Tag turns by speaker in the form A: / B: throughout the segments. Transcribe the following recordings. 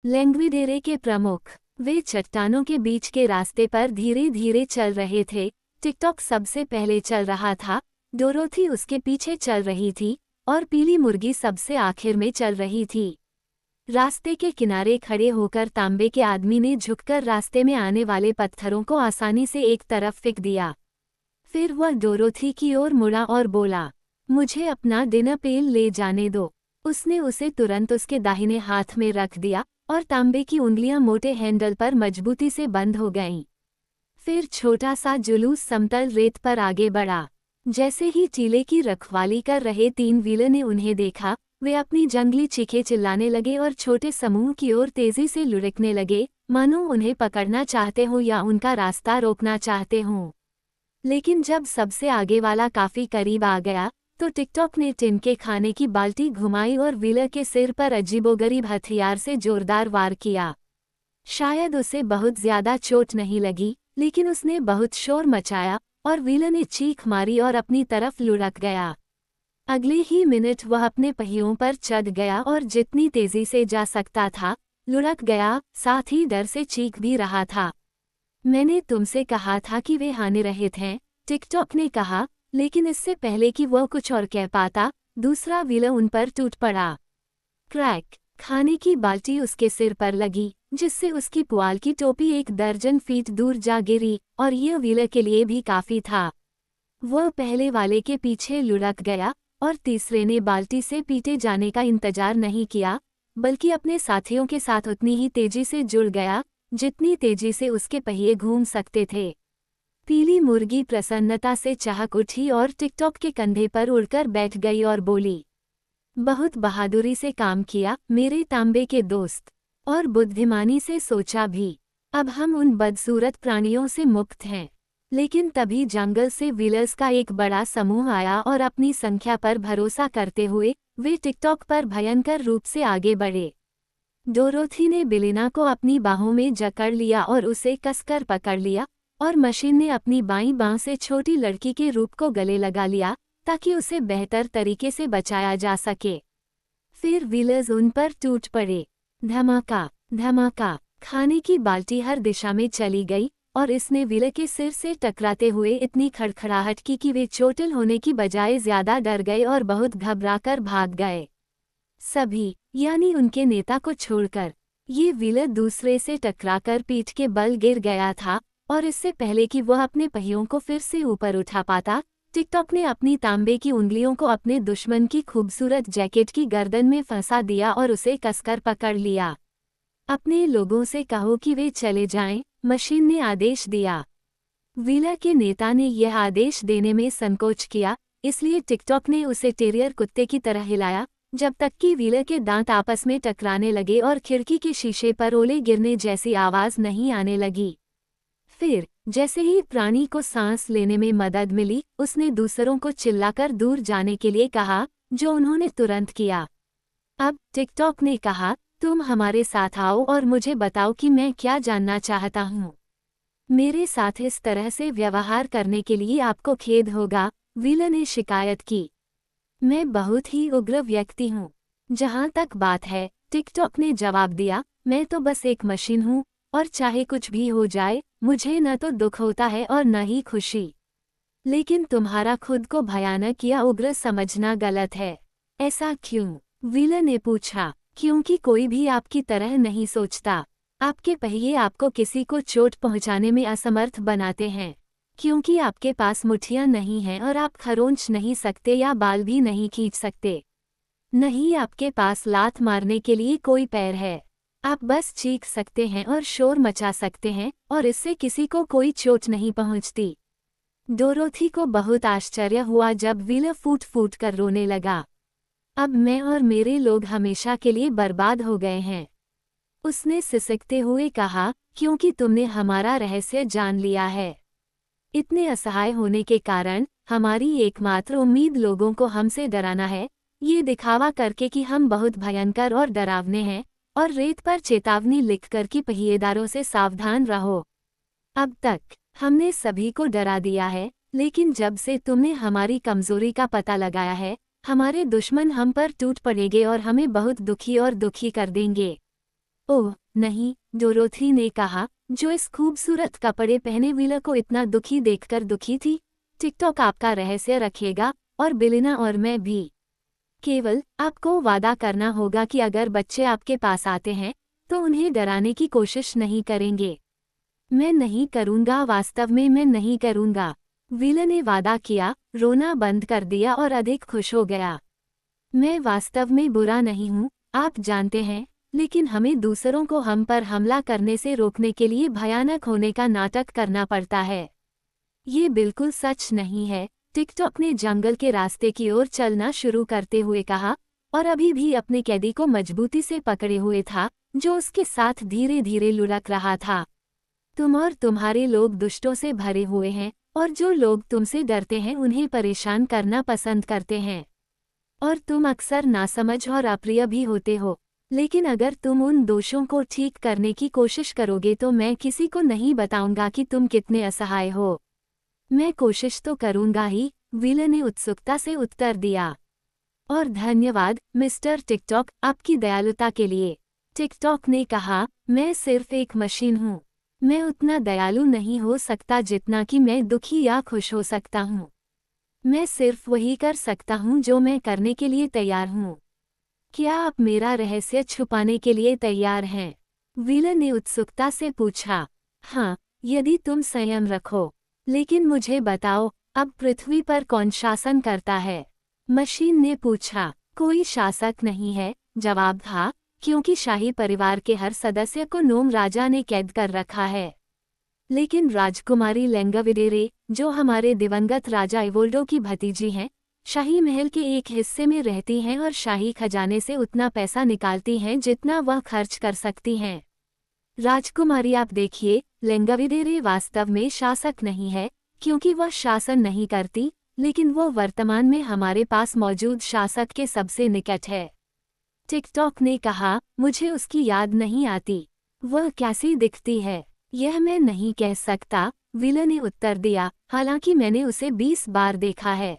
A: लेंग्विडेरे के प्रमुख। वे चट्टानों के बीच के रास्ते पर धीरे धीरे चल रहे थे। टिकटॉक सबसे पहले चल रहा था, डोरोथी उसके पीछे चल रही थी और पीली मुर्गी सबसे आखिर में चल रही थी। रास्ते के किनारे खड़े होकर तांबे के आदमी ने झुककर रास्ते में आने वाले पत्थरों को आसानी से एक तरफ फेंक दिया। फिर वह डोरोथी की ओर मुड़ा और बोला, मुझे अपना डिनर पेल ले जाने दो। उसने उसे तुरंत उसके दाहिने हाथ में रख दिया और तांबे की उंगलियां मोटे हैंडल पर मजबूती से बंद हो गईं। फिर छोटा सा जुलूस समतल रेत पर आगे बढ़ा। जैसे ही टीले की रखवाली कर रहे 3 व्हीलर ने उन्हें देखा, वे अपनी जंगली चीखें चिल्लाने लगे और छोटे समूह की ओर तेजी से लुढ़कने लगे, मानो उन्हें पकड़ना चाहते हों या उनका रास्ता रोकना चाहते हों। लेकिन जब सबसे आगे वाला काफी करीब आ गया तो टिकटॉक ने टिन के खाने की बाल्टी घुमाई और व्हीलर के सिर पर अजीबोगरीब हथियार से जोरदार वार किया। शायद उसे बहुत ज्यादा चोट नहीं लगी, लेकिन उसने बहुत शोर मचाया और व्हीलर ने चीख मारी और अपनी तरफ लुढ़क गया। अगले ही मिनट वह अपने पहियों पर चढ़ गया और जितनी तेजी से जा सकता था लुढ़क गया, साथ ही डर से चीख भी रहा था। मैंने तुमसे कहा था कि वे हानिरहित हैं, टिकटॉक ने कहा, लेकिन इससे पहले कि वह कुछ और कह पाता, दूसरा व्हीलर उन पर टूट पड़ा। क्रैक! खाने की बाल्टी उसके सिर पर लगी, जिससे उसकी पुआल की टोपी 1 दर्जन फीट दूर जा गिरी, और यह व्हीलर के लिए भी काफी था। वह पहले वाले के पीछे लुढ़क गया और तीसरे ने बाल्टी से पीटे जाने का इंतजार नहीं किया, बल्कि अपने साथियों के साथ उतनी ही तेजी से जुड़ गया जितनी तेजी से उसके पहिए घूम सकते थे। पीली मुर्गी प्रसन्नता से चहक उठी और टिकटॉक के कंधे पर उड़कर बैठ गई और बोली, बहुत बहादुरी से काम किया मेरे तांबे के दोस्त, और बुद्धिमानी से सोचा भी। अब हम उन बदसूरत प्राणियों से मुक्त हैं। लेकिन तभी जंगल से व्हीलर्स का एक बड़ा समूह आया और अपनी संख्या पर भरोसा करते हुए वे टिकटॉक पर भयंकर रूप से आगे बढ़े। डोरोथी ने बेलेना को अपनी बाहों में जकड़ लिया और उसे कसकर पकड़ लिया, और मशीन ने अपनी बाईं बांह से छोटी लड़की के रूप को गले लगा लिया ताकि उसे बेहतर तरीके से बचाया जा सके। फिर व्हीलर्स उन पर टूट पड़े। धमाका धमाका! खाने की बाल्टी हर दिशा में चली गई और इसने व्हीलर के सिर से टकराते हुए इतनी खड़खड़ाहट की कि वे चोटिल होने की बजाय ज्यादा डर गए और बहुत घबराकर भाग गए। सभी, यानी उनके नेता को छोड़कर। ये व्हीलर दूसरे से टकराकर पीठ के बल गिर गया था, और इससे पहले कि वह अपने पहियों को फिर से ऊपर उठा पाता, टिकटॉक ने अपनी तांबे की उंगलियों को अपने दुश्मन की खूबसूरत जैकेट की गर्दन में फंसा दिया और उसे कसकर पकड़ लिया। अपने लोगों से कहो कि वे चले जाएं, मशीन ने आदेश दिया। व्हीलर के नेता ने यह आदेश देने में संकोच किया, इसलिए टिकटॉक ने उसे टेरियर कुत्ते की तरह हिलाया, जब तक कि व्हीलर के दांत आपस में टकराने लगे और खिड़की के शीशे पर ओले गिरने जैसी आवाज नहीं आने लगी। फिर, जैसे ही प्राणी को सांस लेने में मदद मिली, उसने दूसरों को चिल्लाकर दूर जाने के लिए कहा, जो उन्होंने तुरंत किया। अब, टिकटॉक ने कहा, तुम हमारे साथ आओ और मुझे बताओ कि मैं क्या जानना चाहता हूँ। मेरे साथ इस तरह से व्यवहार करने के लिए आपको खेद होगा, व्हीलर ने शिकायत की। मैं बहुत ही उग्र व्यक्ति हूँ। जहाँ तक बात है, टिकटॉक ने जवाब दिया, मैं तो बस एक मशीन हूँ, और चाहे कुछ भी हो जाए, मुझे न तो दुख होता है और न ही खुशी। लेकिन तुम्हारा खुद को भयानक या उग्र समझना गलत है। ऐसा क्यों? व्हीलर ने पूछा। क्योंकि कोई भी आपकी तरह नहीं सोचता। आपके पहिए आपको किसी को चोट पहुंचाने में असमर्थ बनाते हैं, क्योंकि आपके पास मुठ्ठियां नहीं हैं और आप खरोंच नहीं सकते या बाल भी नहीं खींच सकते। नहीं, आपके पास लात मारने के लिए कोई पैर है। आप बस चीख सकते हैं और शोर मचा सकते हैं, और इससे किसी को कोई चोट नहीं पहुंचती। डोरोथी को बहुत आश्चर्य हुआ जब व्हीलर फूट फूट कर रोने लगा। अब मैं और मेरे लोग हमेशा के लिए बर्बाद हो गए हैं, उसने सिसकते हुए कहा, क्योंकि तुमने हमारा रहस्य जान लिया है। इतने असहाय होने के कारण हमारी एकमात्र उम्मीद लोगों को हमसे डराना है, ये दिखावा करके कि हम बहुत भयंकर और डरावने हैं, और रेत पर चेतावनी लिखकर कि पहिएदारों से सावधान रहो। अब तक हमने सभी को डरा दिया है, लेकिन जब से तुमने हमारी कमजोरी का पता लगाया है, हमारे दुश्मन हम पर टूट पड़ेंगे और हमें बहुत दुखी और दुखी कर देंगे। ओह नहीं, डोरोथी ने कहा, जो इस खूबसूरत कपड़े पहने विला को इतना दुखी देखकर दुखी थी। टिकटॉक आपका रहस्य रखेगा, और बेलिना और मैं भी। केवल आपको वादा करना होगा कि अगर बच्चे आपके पास आते हैं तो उन्हें डराने की कोशिश नहीं करेंगे। मैं नहीं करूंगा, वास्तव में मैं नहीं करूंगा। विला ने वादा किया, रोना बंद कर दिया और अधिक खुश हो गया। मैं वास्तव में बुरा नहीं हूँ, आप जानते हैं, लेकिन हमें दूसरों को हम पर हमला करने से रोकने के लिए भयानक होने का नाटक करना पड़ता है। ये बिल्कुल सच नहीं है। टिकटॉक ने जंगल के रास्ते की ओर चलना शुरू करते हुए कहा, और अभी भी अपने कैदी को मजबूती से पकड़े हुए था, जो उसके साथ धीरे धीरे लुढ़क रहा था। तुम और तुम्हारे लोग दुष्टों से भरे हुए हैं, और जो लोग तुमसे डरते हैं उन्हें परेशान करना पसंद करते हैं। और तुम अक्सर नासमझ और अप्रिय भी होते हो, लेकिन अगर तुम उन दोषों को ठीक करने की कोशिश करोगे तो मैं किसी को नहीं बताऊंगा कि तुम कितने असहाय हो। मैं कोशिश तो करूंगा ही, विला ने उत्सुकता से उत्तर दिया। और धन्यवाद मिस्टर टिकटॉक, आपकी दयालुता के लिए। टिकटॉक ने कहा, मैं सिर्फ एक मशीन हूँ। मैं उतना दयालु नहीं हो सकता जितना कि मैं दुखी या खुश हो सकता हूँ। मैं सिर्फ वही कर सकता हूँ जो मैं करने के लिए तैयार हूँ। क्या आप मेरा रहस्य छुपाने के लिए तैयार हैं? विला ने उत्सुकता से पूछा। हाँ, यदि तुम संयम रखो। लेकिन मुझे बताओ, अब पृथ्वी पर कौन शासन करता है? मशीन ने पूछा। कोई शासक नहीं है, जवाब था, क्योंकि शाही परिवार के हर सदस्य को नोम राजा ने कैद कर रखा है। लेकिन राजकुमारी लेंगाविडेरे, जो हमारे दिवंगत राजा इवोल्डो की भतीजी हैं, शाही महल के एक हिस्से में रहती हैं और शाही खजाने से उतना पैसा निकालती हैं जितना वह खर्च कर सकती हैं। राजकुमारी आप देखिए, लेंगाविडेरे वास्तव में शासक नहीं है, क्योंकि वह शासन नहीं करती, लेकिन वो वर्तमान में हमारे पास मौजूद शासक के सबसे निकट है। टिकटॉक ने कहा, मुझे उसकी याद नहीं आती। वह कैसी दिखती है? यह मैं नहीं कह सकता, विला ने उत्तर दिया, हालांकि मैंने उसे 20 बार देखा है।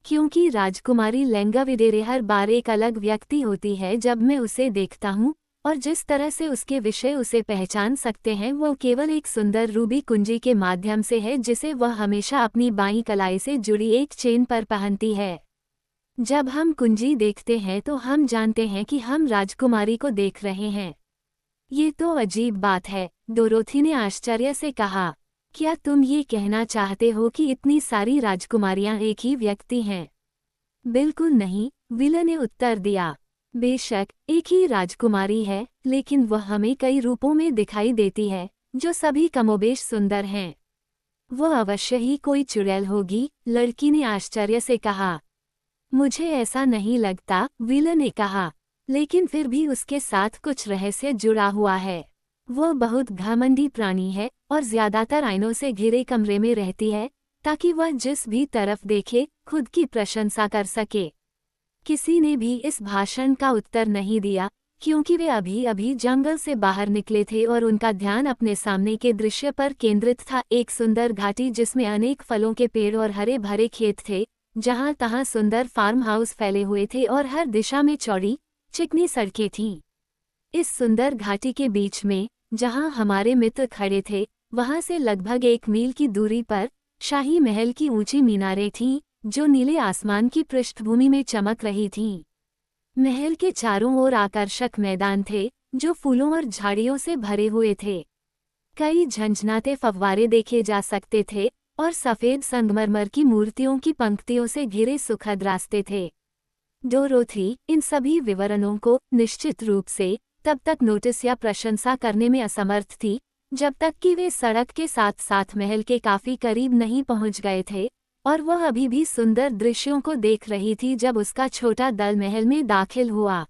A: क्योंकि राजकुमारी लेंगाविडेरे हर बार एक अलग व्यक्ति होती है जब मैं उसे देखता हूँ, और जिस तरह से उसके विषय उसे पहचान सकते हैं वो केवल एक सुंदर रूबी कुंजी के माध्यम से है जिसे वह हमेशा अपनी बाईं कलाई से जुड़ी एक चेन पर पहनती है। जब हम कुंजी देखते हैं तो हम जानते हैं कि हम राजकुमारी को देख रहे हैं। ये तो अजीब बात है, डोरोथी ने आश्चर्य से कहा। क्या तुम ये कहना चाहते हो कि इतनी सारी राजकुमारियां एक ही व्यक्ति हैं? बिल्कुल नहीं, विला ने उत्तर दिया। बेशक एक ही राजकुमारी है, लेकिन वह हमें कई रूपों में दिखाई देती है, जो सभी कमोबेश सुंदर हैं। वह अवश्य ही कोई चुड़ैल होगी, लड़की ने आश्चर्य से कहा। मुझे ऐसा नहीं लगता, विला ने कहा, लेकिन फिर भी उसके साथ कुछ रहस्य जुड़ा हुआ है। वह बहुत घमंडी प्राणी है और ज्यादातर आईनों से घिरे कमरे में रहती है, ताकि वह जिस भी तरफ देखे खुद की प्रशंसा कर सके। किसी ने भी इस भाषण का उत्तर नहीं दिया, क्योंकि वे अभी अभी जंगल से बाहर निकले थे और उनका ध्यान अपने सामने के दृश्य पर केंद्रित था, एक सुंदर घाटी जिसमें अनेक फलों के पेड़ और हरे भरे खेत थे, जहां तहां सुंदर फार्म हाउस फैले हुए थे और हर दिशा में चौड़ी चिकनी सड़कें थीं। इस सुंदर घाटी के बीच में, जहां हमारे मित्र खड़े थे, वहां से लगभग 1 मील की दूरी पर शाही महल की ऊंची मीनारें थीं, जो नीले आसमान की पृष्ठभूमि में चमक रही थीं। महल के चारों ओर आकर्षक मैदान थे, जो फूलों और झाड़ियों से भरे हुए थे। कई झंझनाते फव्वारे देखे जा सकते थे, और सफ़ेद संगमरमर की मूर्तियों की पंक्तियों से घिरे सुखद रास्ते थे। डोरोथी इन सभी विवरणों को निश्चित रूप से तब तक नोटिस या प्रशंसा करने में असमर्थ थी, जब तक कि वे सड़क के साथ साथ महल के काफी करीब नहीं पहुंच गए थे, और वह अभी भी सुंदर दृश्यों को देख रही थी जब उसका छोटा दल महल में दाखिल हुआ।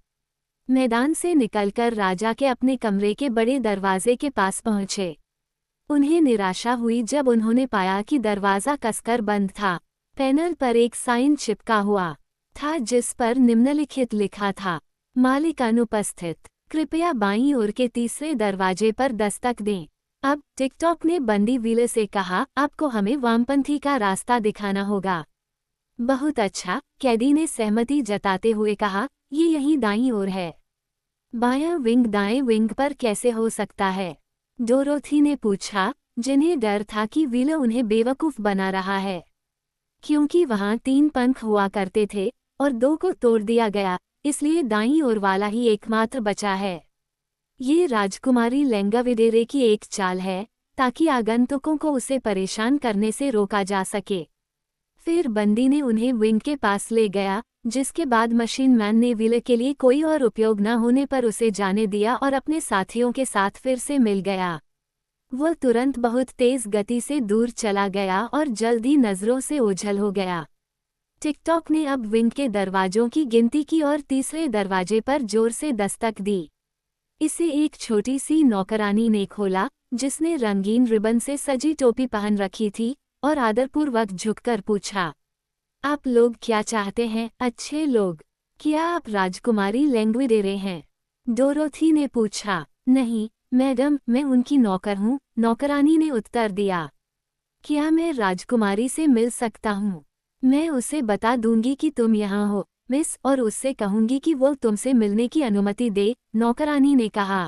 A: मैदान से निकलकर राजा के अपने कमरे के बड़े दरवाजे के पास पहुंचे। उन्हें निराशा हुई जब उन्होंने पाया कि दरवाज़ा कसकर बंद था। पैनल पर एक साइन चिपका हुआ था जिस पर निम्नलिखित लिखा था, मालिक अनुपस्थित, कृपया बाईं ओर के तीसरे दरवाजे पर दस्तक दें। अब टिकटॉक ने बंदी विला से कहा, आपको हमें वामपंथी का रास्ता दिखाना होगा। बहुत अच्छा, कैदी ने सहमति जताते हुए कहा, ये यहीं दाईं ओर है। बायां विंग दाएं विंग पर कैसे हो सकता है? डोरोथी ने पूछा, जिन्हें डर था कि विल उन्हें बेवकूफ बना रहा है। क्योंकि वहां 3 पंख हुआ करते थे और 2 को तोड़ दिया गया, इसलिए दाईं ओर वाला ही एकमात्र बचा है। ये राजकुमारी लेंगाविडेरे की एक चाल है, ताकि आगंतुकों को उसे परेशान करने से रोका जा सके। फिर बंदी ने उन्हें विंग के पास ले गया, जिसके बाद मशीन मैन ने विले के लिए कोई और उपयोग न होने पर उसे जाने दिया और अपने साथियों के साथ फिर से मिल गया। वह तुरंत बहुत तेज गति से दूर चला गया और जल्द ही नजरों से ओझल हो गया। टिकटॉक ने अब विंग के दरवाजों की गिनती की और तीसरे दरवाजे पर जोर से दस्तक दी। इसे एक छोटी सी नौकरानी ने खोला, जिसने रंगीन रिबन से सजी टोपी पहन रखी थी, और आदरपूर्वक झुककर पूछा, आप लोग क्या चाहते हैं, अच्छे लोग? क्या आप राजकुमारी लेंग्विडेरे हैं? डोरोथी ने पूछा। नहीं, मैडम, मैं उनकी नौकर हूँ, नौकरानी ने उत्तर दिया। क्या मैं राजकुमारी से मिल सकता हूँ? मैं उसे बता दूंगी कि तुम यहाँ हो, मिस, और उससे कहूंगी कि वो तुमसे मिलने की अनुमति दे, नौकरानी ने कहा।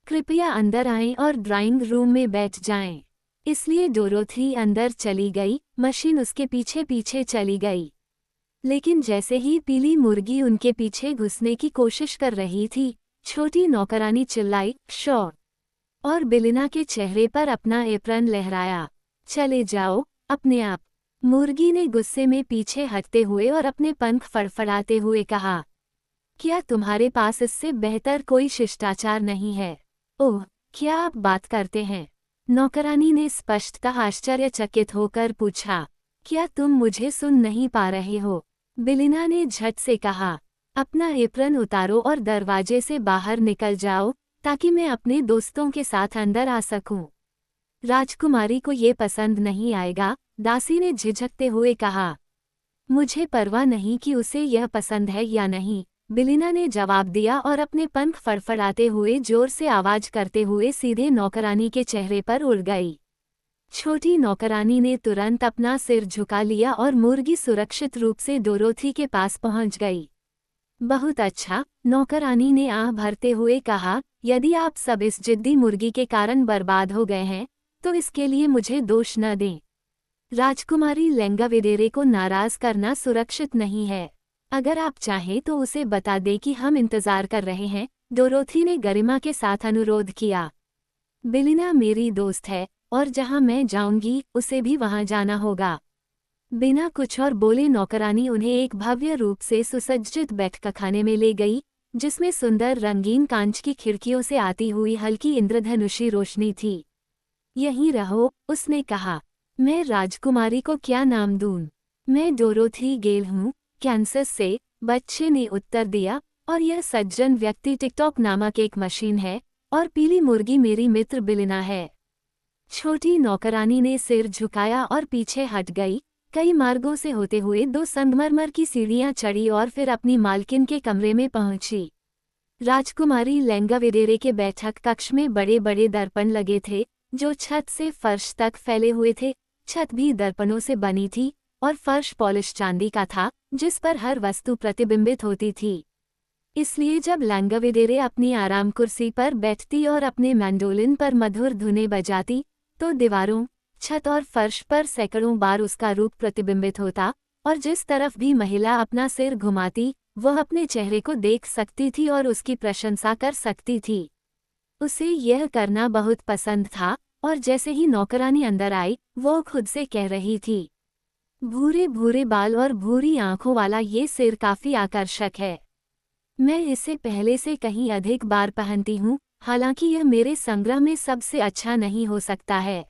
A: कृपया अंदर आएं और ड्राइंग रूम में बैठ जाएं। इसलिए डोरोथी अंदर चली गई, मशीन उसके पीछे पीछे चली गई। लेकिन जैसे ही पीली मुर्गी उनके पीछे घुसने की कोशिश कर रही थी, छोटी नौकरानी चिल्लाई, शॉ! और बेलिना के चेहरे पर अपना एप्रन लहराया। चले जाओ, अपने आप। मुर्गी ने गुस्से में पीछे हटते हुए और अपने पंख फड़फड़ाते हुए कहा, क्या तुम्हारे पास इससे बेहतर कोई शिष्टाचार नहीं है? ओह, क्या आप बात करते हैं? नौकरानी ने स्पष्टतः आश्चर्यचकित होकर पूछा, क्या तुम मुझे सुन नहीं पा रहे हो? बेलिना ने झट से कहा, अपना एप्रन उतारो और दरवाजे से बाहर निकल जाओ, ताकि मैं अपने दोस्तों के साथ अंदर आ सकूं। राजकुमारी को ये पसंद नहीं आएगा, दासी ने झिझकते हुए कहा। मुझे परवाह नहीं कि उसे यह पसंद है या नहीं, बेलिना ने जवाब दिया और अपने पंख फड़फड़ाते हुए जोर से आवाज करते हुए सीधे नौकरानी के चेहरे पर उड़ गई। छोटी नौकरानी ने तुरंत अपना सिर झुका लिया और मुर्गी सुरक्षित रूप से डोरोथी के पास पहुंच गई। बहुत अच्छा, नौकरानी ने आह भरते हुए कहा, यदि आप सब इस जिद्दी मुर्गी के कारण बर्बाद हो गए हैं, तो इसके लिए मुझे दोष न दें। राजकुमारी लेंगाविडेरे को नाराज करना सुरक्षित नहीं है। अगर आप चाहें तो उसे बता दें कि हम इंतजार कर रहे हैं, डोरोथी ने गरिमा के साथ अनुरोध किया। बेलिना मेरी दोस्त है, और जहां मैं जाऊंगी, उसे भी वहां जाना होगा। बिना कुछ और बोले नौकरानी उन्हें एक भव्य रूप से सुसज्जित बैठकखाने में ले गई, जिसमें सुंदर रंगीन कांच की खिड़कियों से आती हुई हल्की इंद्रधनुषी रोशनी थी। यहीं रहो, उसने कहा। मैं राजकुमारी को क्या नाम दूं? मैं डोरोथी गेल हूँ, कैंसस से, बच्चे ने उत्तर दिया, और यह सज्जन व्यक्ति टिकटॉक नामक एक मशीन है, और पीली मुर्गी मेरी मित्र बेलिना है। छोटी नौकरानी ने सिर झुकाया और पीछे हट गई, कई मार्गों से होते हुए 2 संगमरमर की सीढ़ियां चढ़ी और फिर अपनी मालकिन के कमरे में पहुंची। राजकुमारी लेंगाविडेरे के बैठक कक्ष में बड़े बड़े दर्पण लगे थे, जो छत से फर्श तक फैले हुए थे। छत भी दर्पणों से बनी थी, और फर्श पॉलिश चांदी का था, जिस पर हर वस्तु प्रतिबिंबित होती थी। इसलिए जब लेंगाविडेरे अपनी आराम कुर्सी पर बैठती और अपने मैंडोलिन पर मधुर धुनें बजाती, तो दीवारों, छत और फर्श पर सैकड़ों बार उसका रूप प्रतिबिंबित होता, और जिस तरफ भी महिला अपना सिर घुमाती, वह अपने चेहरे को देख सकती थी और उसकी प्रशंसा कर सकती थी। उसे यह करना बहुत पसंद था, और जैसे ही नौकरानी अंदर आई, वो खुद से कह रही थी, भूरे भूरे बाल और भूरी आंखों वाला ये सिर काफी आकर्षक है। मैं इसे पहले से कहीं अधिक बार पहनती हूँ, हालांकि यह मेरे संग्रह में सबसे अच्छा नहीं हो सकता है।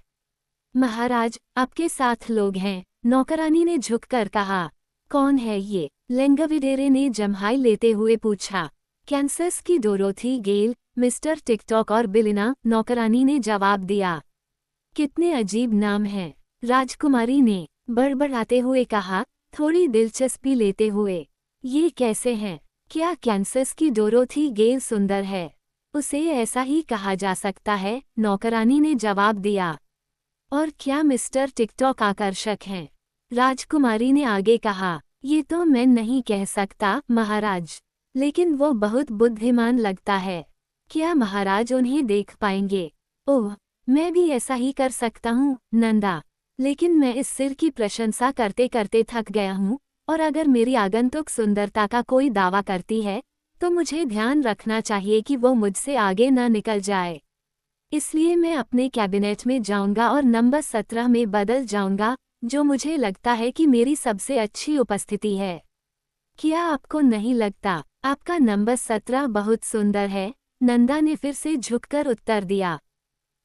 A: महाराज, आपके साथ लोग हैं, नौकरानी ने झुककर कहा। कौन है ये? लेंगाविडेरे ने जम्हाई लेते हुए पूछा। कैंसस की डोरोथी गेल, मिस्टर टिकटॉक और बेलिना, नौकरानी ने जवाब दिया। कितने अजीब नाम हैं, राजकुमारी ने बड़बड़ाते हुए कहा, थोड़ी दिलचस्पी लेते हुए। ये कैसे हैं? क्या कैंसस की डोरोथी गेल सुंदर है? उसे ऐसा ही कहा जा सकता है, नौकरानी ने जवाब दिया। और क्या मिस्टर टिकटॉक आकर्षक हैं? राजकुमारी ने आगे कहा। ये तो मैं नहीं कह सकता, महाराज। लेकिन वो बहुत बुद्धिमान लगता है। क्या महाराज उन्हें देख पाएंगे? ओह, मैं भी ऐसा ही कर सकता हूँ, नंदा। लेकिन मैं इस सिर की प्रशंसा करते करते थक गया हूँ, और अगर मेरी आगंतुक सुंदरता का कोई दावा करती है, तो मुझे ध्यान रखना चाहिए कि वो मुझसे आगे न निकल जाए। इसलिए मैं अपने कैबिनेट में जाऊंगा और नंबर 17 में बदल जाऊंगा, जो मुझे लगता है कि मेरी सबसे अच्छी उपस्थिति है। क्या आपको नहीं लगता आपका नंबर 17 बहुत सुंदर है? नंदा ने फिर से झुककर उत्तर दिया।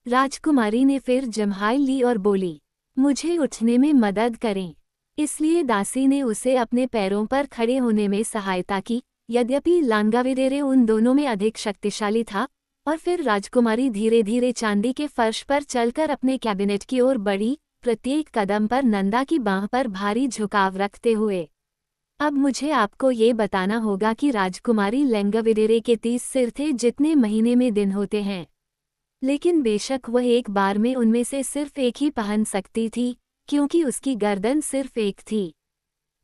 A: राजकुमारी ने फिर जम्हाई ली और बोली, मुझे उठने में मदद करें। इसलिए दासी ने उसे अपने पैरों पर खड़े होने में सहायता की। यद्यपि लांगाविडेरे उन दोनों में अधिक शक्तिशाली था, और फिर राजकुमारी धीरे धीरे चांदी के फर्श पर चलकर अपने कैबिनेट की ओर बढ़ी, प्रत्येक कदम पर नंदा की बांह पर भारी झुकाव रखते हुए। अब मुझे आपको ये बताना होगा कि राजकुमारी लैंगाविडेरे के 30 सिर थे जितने महीने में दिन होते हैं। लेकिन बेशक वह एक बार में उनमें से सिर्फ एक ही पहन सकती थी, क्योंकि उसकी गर्दन सिर्फ एक थी।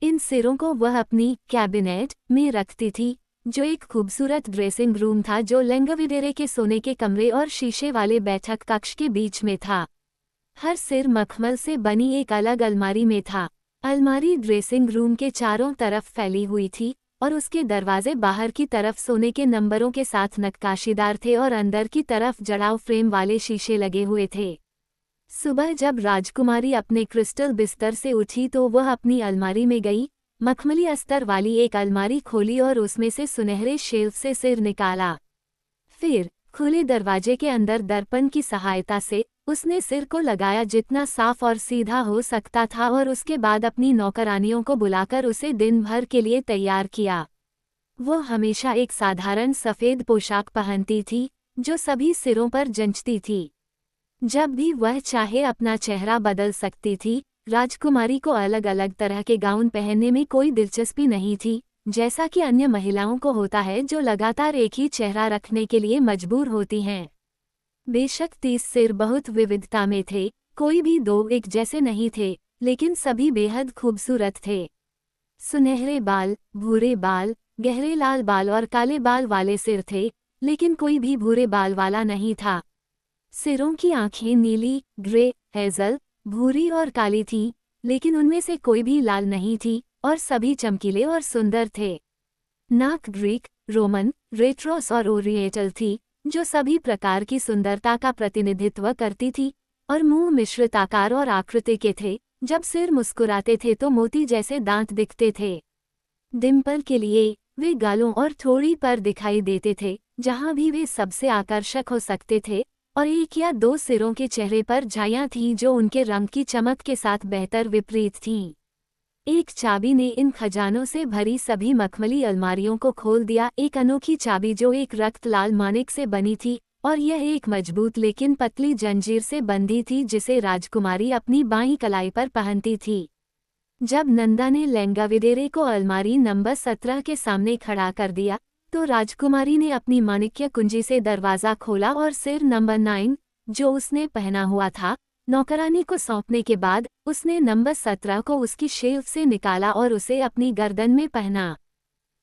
A: इन सिरों को वह अपनी कैबिनेट में रखती थी, जो एक खूबसूरत ड्रेसिंग रूम था जो लैंगाविडेरे के सोने के कमरे और शीशे वाले बैठक कक्ष के बीच में था। हर सिर मखमल से बनी एक अलग अलमारी में था। अलमारी ड्रेसिंग रूम के चारों तरफ फैली हुई थी, और उसके दरवाजे बाहर की तरफ सोने के नंबरों के साथ नक्काशीदार थे और अंदर की तरफ जड़ाव फ्रेम वाले शीशे लगे हुए थे। सुबह जब राजकुमारी अपने क्रिस्टल बिस्तर से उठी तो वह अपनी अलमारी में गई, मखमली अस्तर वाली एक अलमारी खोली और उसमें से सुनहरे शेल्फ से सिर निकाला। फिर खुले दरवाजे के अंदर दर्पण की सहायता से उसने सिर को लगाया जितना साफ और सीधा हो सकता था, और उसके बाद अपनी नौकरानियों को बुलाकर उसे दिन भर के लिए तैयार किया। वो हमेशा एक साधारण सफ़ेद पोशाक पहनती थी, जो सभी सिरों पर जंचती थी। जब भी वह चाहे अपना चेहरा बदल सकती थी। राजकुमारी को अलग अलग तरह के गाउन पहनने में कोई दिलचस्पी नहीं थी, जैसा कि अन्य महिलाओं को होता है जो लगातार एक ही चेहरा रखने के लिए मजबूर होती हैं। बेशक 30 सिर बहुत विविधता में थे, कोई भी दो एक जैसे नहीं थे, लेकिन सभी बेहद खूबसूरत थे। सुनहरे बाल, भूरे बाल, गहरे लाल बाल और काले बाल वाले सिर थे, लेकिन कोई भी भूरे बाल वाला नहीं था। सिरों की आंखें नीली, ग्रे, हेज़ल, भूरी और काली थीं, लेकिन उनमें से कोई भी लाल नहीं थी, और सभी चमकीले और सुंदर थे। नाक ग्रीक, रोमन, रेट्रोस और ओरिएंटल थी, जो सभी प्रकार की सुंदरता का प्रतिनिधित्व करती थी, और मुंह मिश्रित आकार और आकृति के थे। जब सिर मुस्कुराते थे तो मोती जैसे दांत दिखते थे। डिम्पल के लिए वे गालों और ठोड़ी पर दिखाई देते थे, जहां भी वे सबसे आकर्षक हो सकते थे, और एक या दो सिरों के चेहरे पर झाइयाँ थीं जो उनके रंग की चमक के साथ बेहतर विपरीत थीं। एक चाबी ने इन खजानों से भरी सभी मखमली अलमारियों को खोल दिया, एक अनोखी चाबी जो एक रक्त लाल मानिक से बनी थी, और यह एक मजबूत लेकिन पतली जंजीर से बंधी थी जिसे राजकुमारी अपनी बाईं कलाई पर पहनती थी। जब नंदा ने लैंगाविडेरे को अलमारी नंबर 17 के सामने खड़ा कर दिया, तो राजकुमारी ने अपनी माणिक्य कुंजी से दरवाज़ा खोला और सिर नंबर 9, जो उसने पहना हुआ था, नौकरानी को सौंपने के बाद उसने नंबर 17 को उसकी शेल्फ से निकाला और उसे अपनी गर्दन में पहना।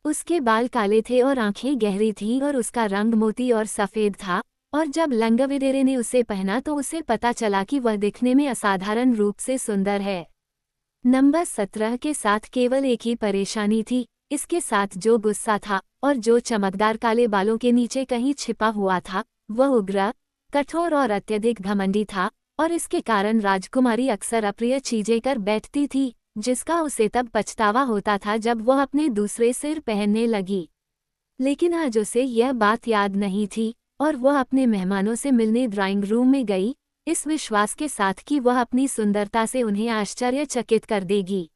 A: उसके बाल काले थे और आंखें गहरी थीं और उसका रंग मोती और सफ़ेद था, और जब लैंगाविडेरे ने उसे पहना तो उसे पता चला कि वह दिखने में असाधारण रूप से सुंदर है। नंबर 17 के साथ केवल एक ही परेशानी थी, इसके साथ जो गुस्सा था और जो चमकदार काले बालों के नीचे कहीं छिपा हुआ था, वह उग्र, कठोर और अत्यधिक घमंडी था, और इसके कारण राजकुमारी अक्सर अप्रिय चीजें कर बैठती थी, जिसका उसे तब पछतावा होता था जब वह अपने दूसरे सिर पहनने लगी। लेकिन आज उसे यह बात याद नहीं थी, और वह अपने मेहमानों से मिलने ड्राइंग रूम में गई, इस विश्वास के साथ कि वह अपनी सुंदरता से उन्हें आश्चर्यचकित कर देगी।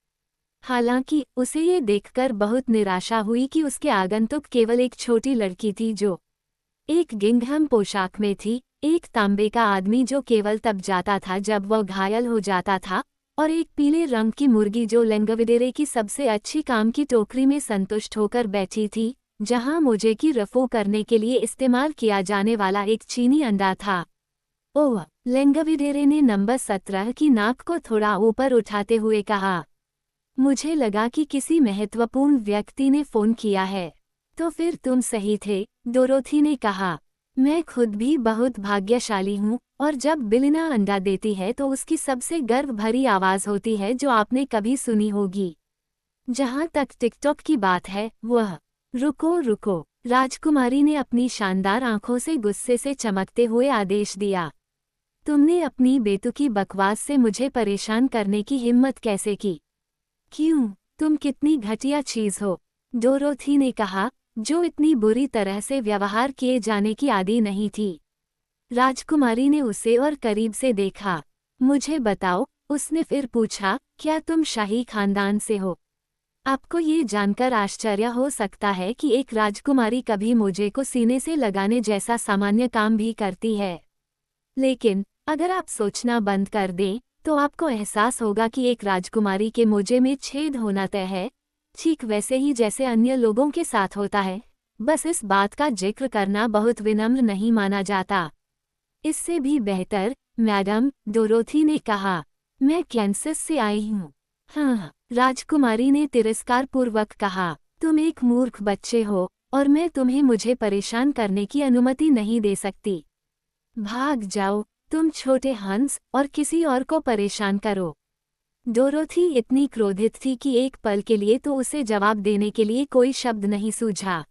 A: हालांकि उसे ये देखकर बहुत निराशा हुई कि उसके आगंतुक केवल एक छोटी लड़की थी जो एक गिंघम पोशाक में थी, एक तांबे का आदमी जो केवल तब जाता था जब वह घायल हो जाता था, और एक पीले रंग की मुर्गी जो लैंगाविडेरे की सबसे अच्छी काम की टोकरी में संतुष्ट होकर बैठी थी, जहां मोजे की रफू करने के लिए इस्तेमाल किया जाने वाला एक चीनी अंडा था। ओह, लैंगाविडेरे ने नंबर 17 की नाक को थोड़ा ऊपर उठाते हुए कहा, मुझे लगा कि किसी महत्वपूर्ण व्यक्ति ने फ़ोन किया है। तो फिर तुम सही थे, डोरोथी ने कहा। मैं खुद भी बहुत भाग्यशाली हूँ, और जब बिलिना अंडा देती है तो उसकी सबसे गर्व भरी आवाज़ होती है जो आपने कभी सुनी होगी। जहाँ तक टिकटॉक की बात है, वह रुको रुको, राजकुमारी ने अपनी शानदार आंखों से गुस्से से चमकते हुए आदेश दिया। तुमने अपनी बेतुकी बकवास से मुझे परेशान करने की हिम्मत कैसे की? क्यों, तुम कितनी घटिया चीज हो, डोरोथी ने कहा, जो इतनी बुरी तरह से व्यवहार किए जाने की आदी नहीं थी। राजकुमारी ने उसे और करीब से देखा। मुझे बताओ, उसने फिर पूछा, क्या तुम शाही खानदान से हो? आपको ये जानकर आश्चर्य हो सकता है कि एक राजकुमारी कभी मोजे को सीने से लगाने जैसा सामान्य काम भी करती है। लेकिन अगर आप सोचना बंद कर दें, तो आपको एहसास होगा कि एक राजकुमारी के मोजे में छेद होना तय है, ठीक वैसे ही जैसे अन्य लोगों के साथ होता है। बस इस बात का जिक्र करना बहुत विनम्र नहीं माना जाता। इससे भी बेहतर, मैडम, डोरोथी ने कहा, मैं कैंसस से आई हूँ। हाँ, राजकुमारी ने तिरस्कारपूर्वक कहा, तुम एक मूर्ख बच्चे हो, और मैं तुम्हें मुझे परेशान करने की अनुमति नहीं दे सकती। भाग जाओ, तुम छोटे हंस, और किसी और को परेशान करो। डोरोथी इतनी क्रोधित थी कि एक पल के लिए तो उसे जवाब देने के लिए कोई शब्द नहीं सूझा।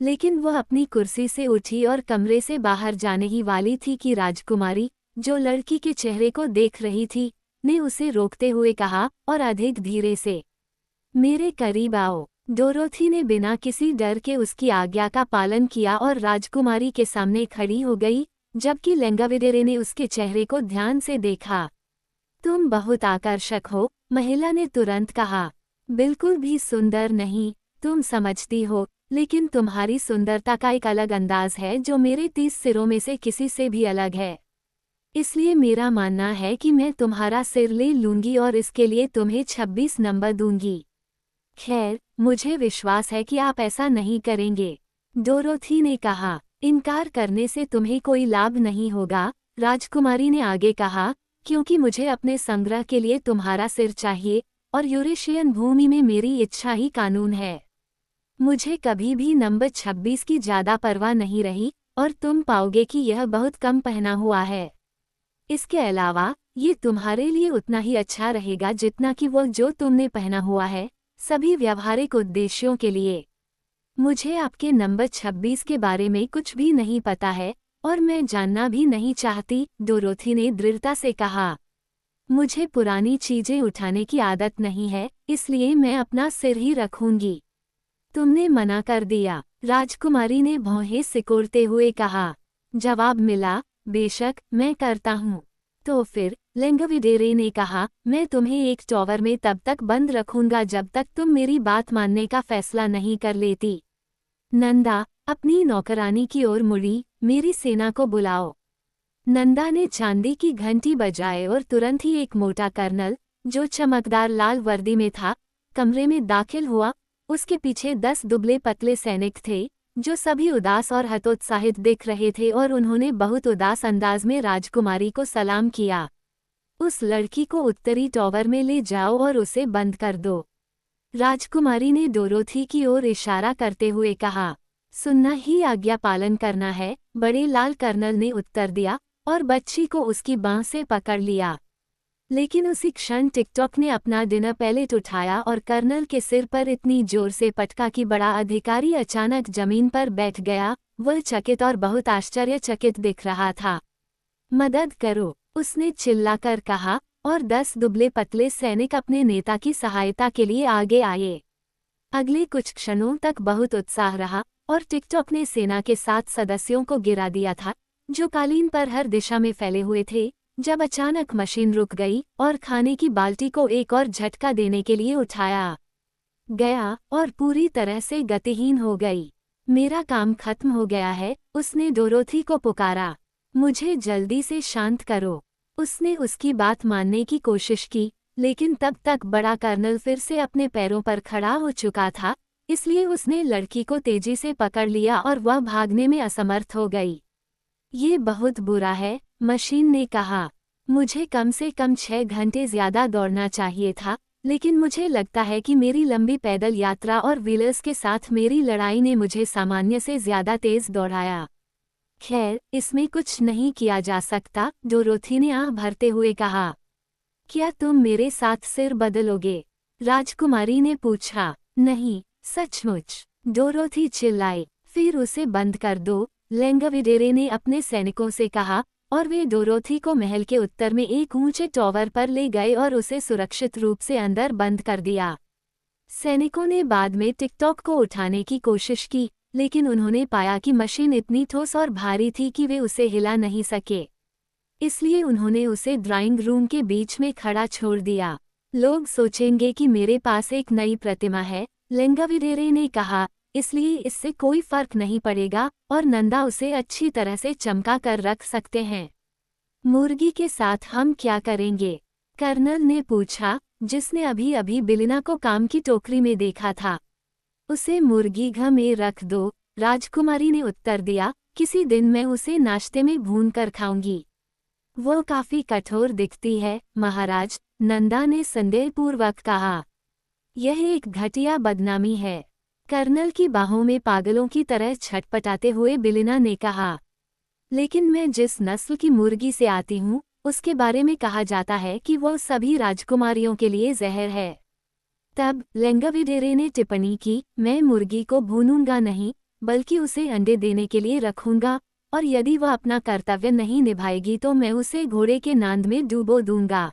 A: लेकिन वह अपनी कुर्सी से उठी और कमरे से बाहर जाने ही वाली थी कि राजकुमारी, जो लड़की के चेहरे को देख रही थी, ने उसे रोकते हुए कहा, और अधिक धीरे से, मेरे करीब आओ। डोरोथी ने बिना किसी डर के उसकी आज्ञा का पालन किया और राजकुमारी के सामने खड़ी हो गई, जबकि लेंगाविडेरे ने उसके चेहरे को ध्यान से देखा। तुम बहुत आकर्षक हो, महिला ने तुरंत कहा। बिल्कुल भी सुंदर नहीं, तुम समझती हो, लेकिन तुम्हारी सुंदरता का एक अलग अंदाज है जो मेरे 30 सिरों में से किसी से भी अलग है। इसलिए मेरा मानना है कि मैं तुम्हारा सिर ले लूंगी और इसके लिए तुम्हें 26 नंबर दूंगी। खैर, मुझे विश्वास है कि आप ऐसा नहीं करेंगे, डोरोथी ने कहा। इनकार करने से तुम्हें कोई लाभ नहीं होगा, राजकुमारी ने आगे कहा, क्योंकि मुझे अपने संग्रह के लिए तुम्हारा सिर चाहिए, और यूरेशियन भूमि में मेरी इच्छा ही कानून है। मुझे कभी भी नंबर 26 की ज्यादा परवाह नहीं रही, और तुम पाओगे कि यह बहुत कम पहना हुआ है। इसके अलावा, ये तुम्हारे लिए उतना ही अच्छा रहेगा जितना कि वो जो तुमने पहना हुआ है, सभी व्यावहारिक उद्देश्यों के लिए। मुझे आपके नंबर 26 के बारे में कुछ भी नहीं पता है, और मैं जानना भी नहीं चाहती, डोरोथी ने दृढ़ता से कहा। मुझे पुरानी चीजें उठाने की आदत नहीं है, इसलिए मैं अपना सिर ही रखूंगी। तुमने मना कर दिया, राजकुमारी ने भौहें सिकोड़ते हुए कहा। जवाब मिला, बेशक, मैं करता हूँ। तो फिर, लेंगाविडेरे ने कहा, मैं तुम्हें एक टॉवर में तब तक बंद रखूंगा जब तक तुम मेरी बात मानने का फैसला नहीं कर लेती। नंदा, अपनी नौकरानी की ओर मुड़ी, मेरी सेना को बुलाओ। नंदा ने चांदी की घंटी बजाए और तुरंत ही एक मोटा कर्नल, जो चमकदार लाल वर्दी में था, कमरे में दाखिल हुआ। उसके पीछे 10 दुबले पतले सैनिक थे, जो सभी उदास और हतोत्साहित दिख रहे थे, और उन्होंने बहुत उदास अंदाज में राजकुमारी को सलाम किया। उस लड़की को उत्तरी टॉवर में ले जाओ और उसे बंद कर दो, राजकुमारी ने डोरोथी की ओर इशारा करते हुए कहा। सुनना ही आज्ञा पालन करना है, बड़े लाल कर्नल ने उत्तर दिया, और बच्ची को उसकी बांह से पकड़ लिया। लेकिन उसी क्षण टिकटॉक ने अपना डिनर पैलेट उठाया और कर्नल के सिर पर इतनी जोर से पटका कि बड़ा अधिकारी अचानक जमीन पर बैठ गया। वह चकित और बहुत आश्चर्यचकित दिख रहा था। मदद करो, उसने चिल्लाकर कहा, और 10 दुबले पतले सैनिक अपने नेता की सहायता के लिए आगे आए। अगले कुछ क्षणों तक बहुत उत्साह रहा, और टिकटॉक ने सेना के 7 सदस्यों को गिरा दिया था, जो कालीन पर हर दिशा में फैले हुए थे, जब अचानक मशीन रुक गई और खाने की बाल्टी को एक और झटका देने के लिए उठाया गया और पूरी तरह से गतिहीन हो गई। मेरा काम खत्म हो गया है, उसने डोरोथी को पुकारा। मुझे जल्दी से शांत करो। उसने उसकी बात मानने की कोशिश की, लेकिन तब तक बड़ा कर्नल फिर से अपने पैरों पर खड़ा हो चुका था, इसलिए उसने लड़की को तेजी से पकड़ लिया और वह भागने में असमर्थ हो गई। ये बहुत बुरा है, मशीन ने कहा। मुझे कम से कम 6 घंटे ज्यादा दौड़ना चाहिए था, लेकिन मुझे लगता है कि मेरी लंबी पैदल यात्रा और व्हीलर्स के साथ मेरी लड़ाई ने मुझे सामान्य से ज्यादा तेज दौड़ाया। खैर, इसमें कुछ नहीं किया जा सकता, डोरोथी ने आह भरते हुए कहा। क्या तुम मेरे साथ सिर बदलोगे? राजकुमारी ने पूछा। नहीं, सचमुच, डोरोथी चिल्लाई। फिर उसे बंद कर दो, लेंगाविडेरे ने अपने सैनिकों से कहा, और वे डोरोथी को महल के उत्तर में एक ऊंचे टॉवर पर ले गए और उसे सुरक्षित रूप से अंदर बंद कर दिया। सैनिकों ने बाद में टिकटॉक को उठाने की कोशिश की, लेकिन उन्होंने पाया कि मशीन इतनी ठोस और भारी थी कि वे उसे हिला नहीं सके। इसलिए उन्होंने उसे ड्राइंग रूम के बीच में खड़ा छोड़ दिया। लोग सोचेंगे कि मेरे पास एक नई प्रतिमा है, लेंगाविडेरे ने कहा, इसलिए इससे कोई फर्क नहीं पड़ेगा और नंदा उसे अच्छी तरह से चमका कर रख सकते हैं। मुर्गी के साथ हम क्या करेंगे? कर्नल ने पूछा, जिसने अभी अभी बिलिना को काम की टोकरी में देखा था। उसे मुर्गी घ में रख दो, राजकुमारी ने उत्तर दिया, किसी दिन मैं उसे नाश्ते में भून कर खाऊंगी। वो काफी कठोर दिखती है, महाराज, नंदा ने संदेहपूर्वक कहा। यह एक घटिया बदनामी है, कर्नल की बाहों में पागलों की तरह छटपटाते हुए बिलिना ने कहा। लेकिन मैं जिस नस्ल की मुर्गी से आती हूँ, उसके बारे में कहा जाता है कि वो सभी राजकुमारियों के लिए जहर है। तब लेंगाविडेरे ने टिप्पणी की, मैं मुर्गी को भूनूंगा नहीं, बल्कि उसे अंडे देने के लिए रखूंगा, और यदि वह अपना कर्तव्य नहीं निभाएगी तो मैं उसे घोड़े के नांद में डुबो दूंगा।